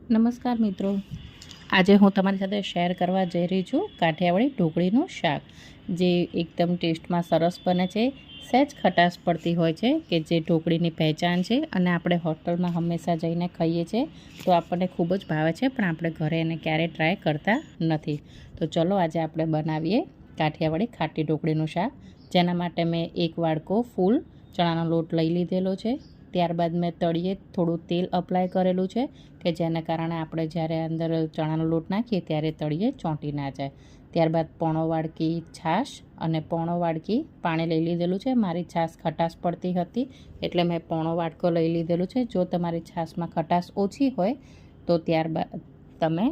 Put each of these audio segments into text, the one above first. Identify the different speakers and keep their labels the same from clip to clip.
Speaker 1: નમસ્કાર મિત્રો, આજે હું તમારી સાથે શેર કરવા જઈ રહી છું કાઠિયાવાડી ઢોકળીનું શાક, જે એકદમ ટેસ્ટમાં સરસ બને છે. સહેજ ખટાશ પડતી હોય છે કે જે ઢોકળીની પહેચાન છે અને આપણે હોટલમાં હંમેશા જઈને ખાઈએ છીએ તો આપણને ખૂબ જ ભાવે છે, પણ આપણે ઘરે એને ક્યારેય ટ્રાય કરતા નથી. તો ચલો આજે આપણે બનાવીએ કાઠિયાવાડી ખાટી ઢોકળીનું શાક. જેના માટે મેં એક વાડકો ફૂલ ચણાનો લોટ લઈ લીધેલો છે. ત્યારબાદ મેં તળિયે થોડું તેલ અપ્લાય કરેલું છે કે જેના કારણે આપણે જ્યારે અંદર ચણાનો લોટ નાખીએ ત્યારે તળિયે ચોંટી ના જાય. ત્યારબાદ પોણો વાડકી છાશ અને પોણો વાડકી પાણી લઈ લીધેલું છે. મારી છાશ ખટાશ પડતી હતી એટલે મેં પોણો વાડકો લઈ લીધેલું છે. જો તમારી છાશમાં ખટાશ ઓછી હોય તો ત્યારબાદ તમે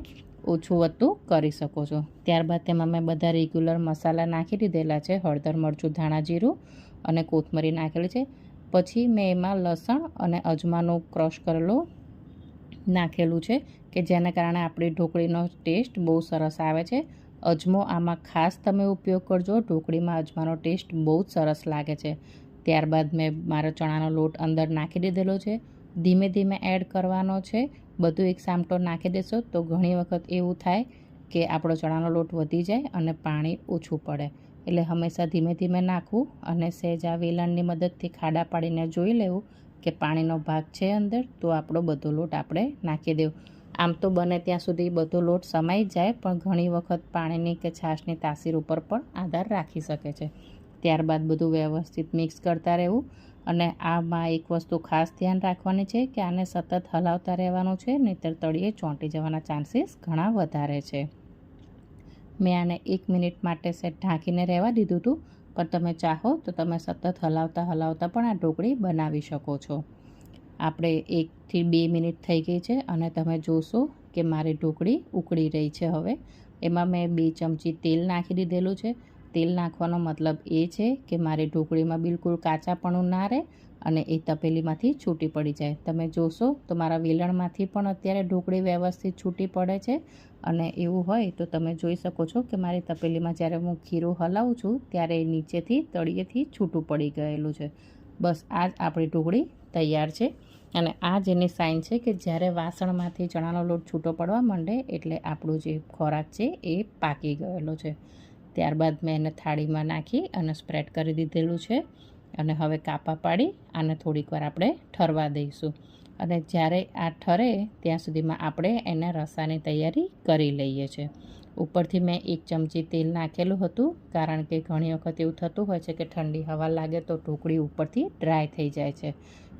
Speaker 1: ઓછું વધતું કરી શકો છો. ત્યારબાદ તેમાં મેં બધા રેગ્યુલર મસાલા નાખી દીધેલા છે. હળદર, મરચું, ધાણા જીરું અને કોથમરી નાખેલી છે. પછી મેં એમાં લસણ અને અજમાનું ક્રશ કરેલું નાખેલું છે કે જેના કારણે આપણી ઢોકળીનો ટેસ્ટ બહુ સરસ આવે છે. અજમો આમાં ખાસ તમે ઉપયોગ કરજો. ઢોકળીમાં અજમાનો ટેસ્ટ બહુ જ સરસ લાગે છે. ત્યારબાદ મેં મારો ચણાનો લોટ અંદર નાખી દીધેલો છે. ધીમે ધીમે એડ કરવાનો છે. બધું એક સામટો નાખી દેશો તો ઘણી વખત એવું થાય કે આપણો ચણાનો લોટ વધી જાય અને પાણી ઓછું પડે, એટલે હંમેશા ધીમે ધીમે નાખવું અને સહેજ આ વેલણની મદદથી ખાડા પાડીને જોઈ લેવું કે પાણીનો ભાગ છે અંદર, તો આપણો બધો લોટ આપણે નાખી દેવું. આમ તો બને ત્યાં સુધી બધો લોટ સમાઈ જાય, પણ ઘણી વખત પાણીની કે છાશની તાસીર ઉપર પણ આધાર રાખી શકે છે. ત્યારબાદ બધું વ્યવસ્થિત મિક્સ કરતા રહેવું અને આમાં એક વસ્તુ ખાસ ધ્યાન રાખવાની છે કે આને સતત હલાવતા રહેવાનું છે, નહીંતર તળિયે ચોંટી જવાના ચાન્સીસ ઘણા વધારે છે. મેં આને 1 મિનિટ માટે સેટ ઢાંકીને રહેવા દીધું હતું, પણ તમે ચાહો તો તમે સતત હલાવતા પણ આ ઢોકળી બનાવી શકો છો. આપણે 1 થી 2 મિનિટ થઈ ગઈ છે અને તમે જોશો કે મારી ઢોકળી ઉકળી રહી છે. હવે એમાં મેં 2 ચમચી તેલ નાખી દીધેલું છે. તેલ નાખવાનો મતલબ એ છે કે મારી ઢોકળીમાં બિલકુલ કાચાપણું ના રહે અને એ તપેલીમાંથી છૂટી પડી જાય. તમે જોશો તો મારા વેલણમાંથી પણ અત્યારે ઢોકળી વ્યવસ્થિત છૂટી પડે છે. અને એવું હોય તો તમે જોઈ શકો છો કે મારી તપેલીમાં જ્યારે હું ખીરું હલાવું છું ત્યારે નીચેથી તળિયેથી છૂટું પડી ગયેલું છે. બસ આ જ આપણી ઢોકળી તૈયાર છે. અને આ જ એની સાઇન છે કે જ્યારે વાસણમાંથી ચણાનો લોટ છૂટો પડવા માંડે એટલે આપણું જે ખોરાક છે એ પાકી ગયેલો છે. ત્યારબાદ મેં એને થાળીમાં નાખી અને સ્પ્રેડ કરી દીધેલું છે અને હવે કાપા પાડી આને થોડીક વાર આપણે ઠરવા દઈશું. અને જ્યારે આ ઠરે ત્યાં સુધીમાં આપણે એને રસાની તૈયારી કરી લઈએ છીએ. ઉપરથી મેં 1 ચમચી તેલ નાખેલું હતું, કારણ કે ઘણી વખત એવું થતું હોય છે કે ઠંડી હવા લાગે તો ઢોકળી ઉપરથી ડ્રાય થઈ જાય છે,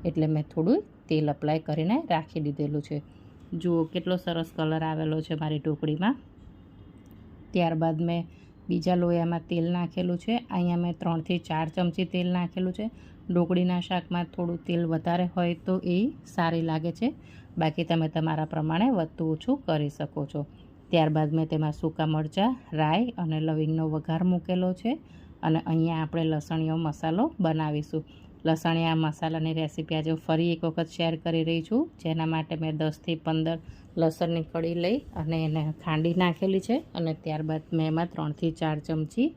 Speaker 1: એટલે મેં થોડું તેલ અપ્લાય કરીને રાખી દીધેલું છે. જુઓ કેટલો સરસ કલર આવેલો છે મારી ઢોકળીમાં. ત્યારબાદ મેં બીજા લોયામાં તેલ નાખેલું છે. અહીંયા મેં 3 થી 4 ચમચી તેલ નાખેલું છે. ઢોકળીના શાકમાં થોડું તેલ વધારે હોય તો એ સારી લાગે છે, બાકી તમે તમારા પ્રમાણે વધતું ઓછું કરી શકો છો. ત્યારબાદ મેં તેમાં સૂકા મરચાં, રાઈ અને લવિંગનો વઘાર મૂકેલો છે. અને અહીંયા આપણે લસણીયો મસાલો બનાવીશું. લસણીયા મસાલાની રેસીપી આજે ફરી એક વખત શેર કરી રહી છું, જેના માટે મેં 10 થી 15 લસણની કળી લઈ અને એને ખાંડી નાખેલી છે. અને ત્યારબાદ મેં એમાં 3 થી 4 ચમચી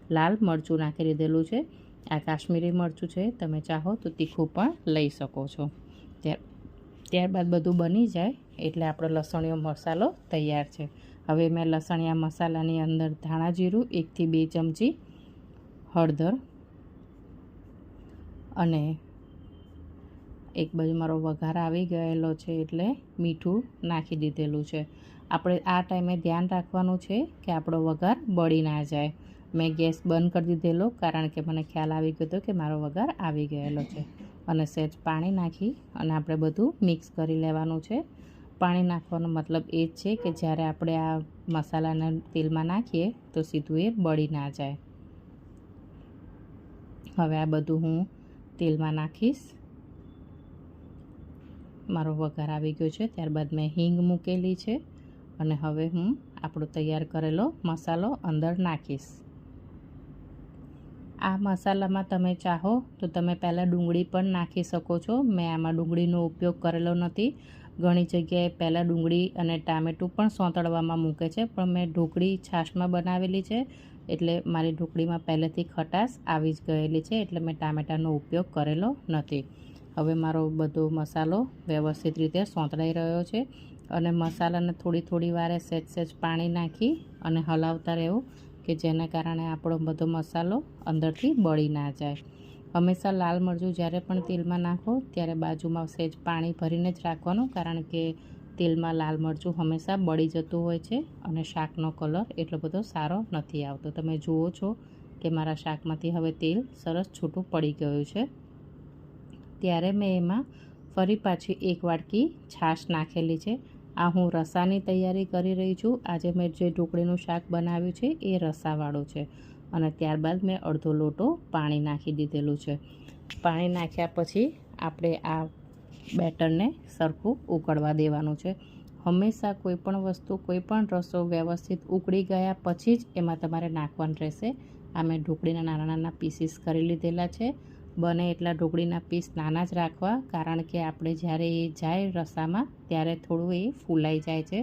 Speaker 1: લાલ મરચું નાખી દીધેલું છે. આ કાશ્મીરી મરચું છે, તમે ચાહો તો તીખું પણ લઈ શકો છો. ત્યારબાદ બધું બની જાય એટલે આપણો લસણીયો મસાલો તૈયાર છે. હવે મેં લસણીયા મસાલાની અંદર ધાણા જીરું 1 થી 2 ચમચી, હળદર અને એક બાજુ મારો વઘાર આવી ગયેલો છે એટલે મીઠું નાખી દીધેલું છે. આપણે આ ટાઈમે ધ્યાન રાખવાનું છે કે આપણો વઘાર બળી ના જાય. મેં ગેસ બંધ કરી દીધેલો કારણ કે મને ખ્યાલ આવી ગયો હતો કે મારો વઘાર આવી ગયેલો છે. અને સહેજ પાણી નાખી અને આપણે બધું મિક્સ કરી લેવાનું છે. પાણી નાખવાનો મતલબ એ જ છે કે જ્યારે આપણે આ મસાલાના તેલમાં નાખીએ તો સીધું એ બળી ના જાય. હવે આ બધું હું તેલમાં નાખીશ. મારો વઘાર આવી ગયો છે. ત્યારબાદ મેં હિંગ મૂકેલી છે અને હવે હું આપણો તૈયાર કરેલો મસાલો અંદર નાખીશ. આ મસાલામાં તમે ચાહો તો તમે પહેલાં ડુંગળી પણ નાખી શકો છો. મેં આમાં ડુંગળીનો ઉપયોગ કરેલો નથી. ઘણી જગ્યાએ પહેલાં ડુંગળી અને ટામેટું પણ સોંતળવામાં મૂકે છે, પણ મેં ઢોકળી છાશમાં બનાવેલી છે એટલે મારી ઢોકળીમાં પહેલેથી ખટાશ આવી જ ગયેલી છે, એટલે મેં ટામેટાનો ઉપયોગ કરેલો નથી. હવે મારો બધો મસાલો વ્યવસ્થિત રીતે સોંતળાઈ રહ્યો છે અને મસાલાને થોડી વારે સહેજ પાણી નાખી અને હલાવતા રહેવું કે જેના કારણે આપણો બધો મસાલો અંદરથી બળી ના જાય. હંમેશા લાલ મરચું જ્યારે પણ તેલમાં નાખો ત્યારે બાજુમાં સહેજ પાણી ભરીને જ રાખવાનું, કારણ કે તેલમાં લાલ મરચું હંમેશા બળી જતું હોય છે અને શાકનો કલર એટલો બધો સારો નથી આવતો. તમે જુઓ છો કે મારા શાકમાંથી હવે તેલ સરસ છૂટું પડી ગયું છે. ત્યારે મેં એમાં ફરી પાછી 1 વાટકી છાશ નાખેલી છે. આ હું રસાની તૈયારી કરી રહી છું. આજે મેં જે ઢોકળીનું શાક બનાવ્યું છે એ રસાવાળું છે અને ત્યારબાદ મેં અડધો લોટો પાણી નાખી દીધેલું છે. પાણી નાખ્યા પછી આપણે આ બેટરને સરખું ઉકળવા દેવાનું છે. હંમેશા કોઈપણ વસ્તુ, કોઈપણ રસો વ્યવસ્થિત ઉકળી ગયા પછી જ એમાં તમારે નાખવાનું રહેશે. આ મેં ઢોકળીના નાના પીસીસ કરી લીધેલા છે. બને એટલા ઢોકળીના પીસ નાના જ રાખવા, કારણ કે આપણે જ્યારે એ જાય રસામાં ત્યારે થોડું એ ફૂલાઈ જાય છે.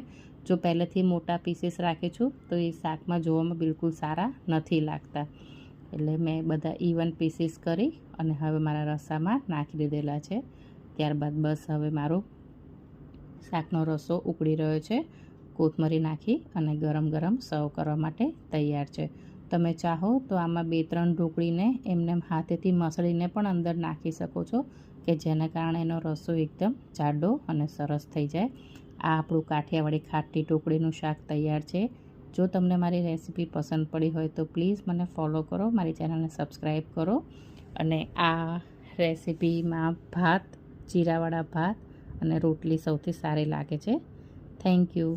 Speaker 1: જો પહેલેથી મોટા પીસીસ રાખીશું તો એ શાકમાં જોવામાં બિલકુલ સારા નથી લાગતા. એટલે મેં બધા ઇવન પીસીસ કરી અને હવે મારા રસામાં નાખી દીધેલા છે. ત્યારબાદ બસ હવે મારો શાકનો રસો ઉકળી રહ્યો છે. કોથમરી નાખી અને ગરમ સર્વ કરવા માટે તૈયાર છે. તમે ચાહો તો આમાં 2-3 ઢોકળીને એમને હાથેથી મસળીને પણ અંદર નાખી શકો છો કે જેના કારણે એનો રસો એકદમ જાડો અને સરસ થઈ જાય. આ આપણું કાઠિયાવાડી ખાટી ઢોકળીનું શાક તૈયાર છે. જો તમને મારી રેસીપી પસંદ પડી હોય તો પ્લીઝ મને ફોલો કરો, મારી ચેનલને સબસ્ક્રાઈબ કરો. અને આ રેસીપીમાં ભાત, જીરાવાળા ભાત અને રોટલી સૌથી સારી લાગે છે. Thank you.